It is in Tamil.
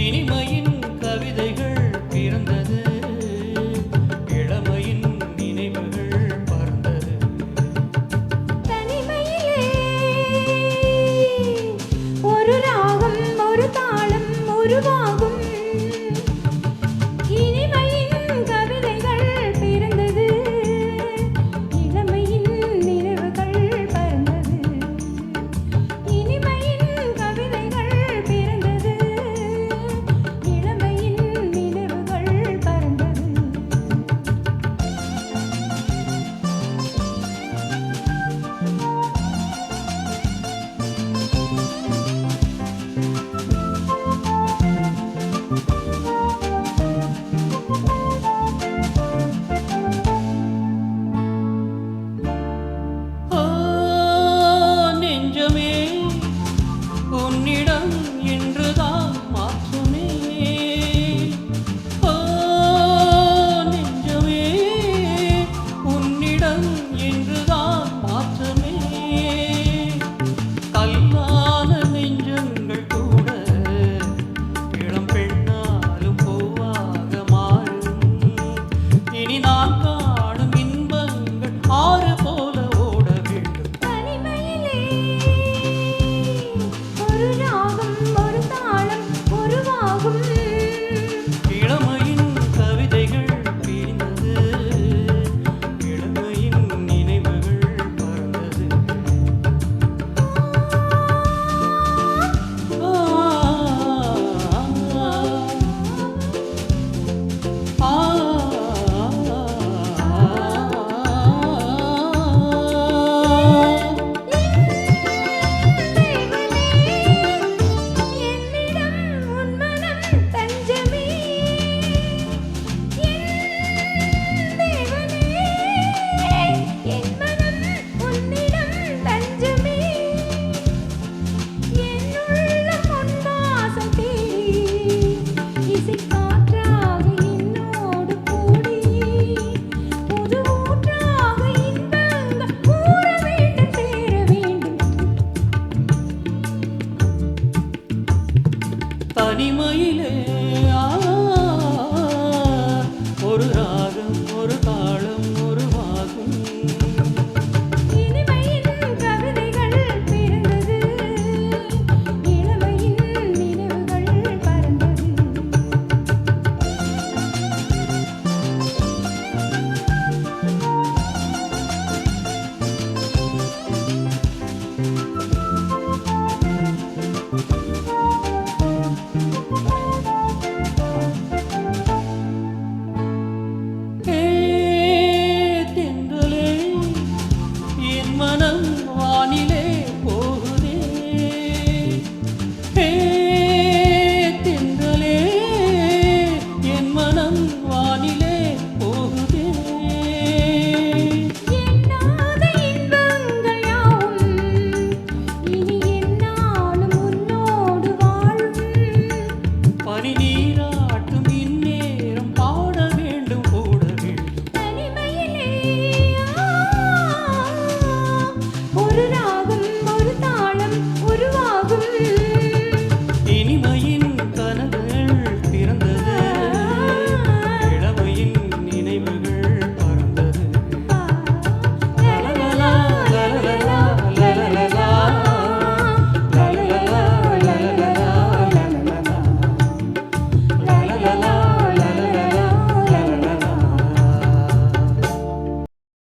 இனிமையின் கவிதைகள் பிறந்தது, இளமையின் நினைவுகள் பறந்தது. தனிமையிலே ஒரு ராகம் ஒரு தாளம் உருவாகும். இனிமையின் கவிதைகள் பிறந்தது, இளமையின் நினைவுகள் பறந்தது. இனிமையின் கவிதைகள் பிறந்தது, இளமையின் நினைவுகள் பறந்தது. ஓ நெஞ்சமே, உன்னிடம் இன்றுதான் மாற்றமே. ஓ நெஞ்சமே, உன்னிடம் இன்றுதான் மாற்றமே. கல்லான நெஞ்சங்கள் கூட இளம் பெண்ணாலும் பூவாக மாறும். இனி நான் காணும் இன்பங்கள் ஆறு போல ஓட வேண்டும். தனிமையிலே ஒரு ராகம் ஒரு தாளம் உருவாகும். இளமையின் கவிதைகள் பிரிந்தது, இளமையின் நினைவுகள் பறந்தது. என்னிடம் உன் மனம் தஞ்சமே. என் தேவனே, என் மனம் உன்னிடம் தஞ்சமே. என் உள்ளம் உன் வாசம் தேடி, இசைக்காற்றாக என்னோடு கூடி, புது ஊற்றாக இன்பங்கள் கூற வேண்டும் சேர வேண்டும். தனிமையிலே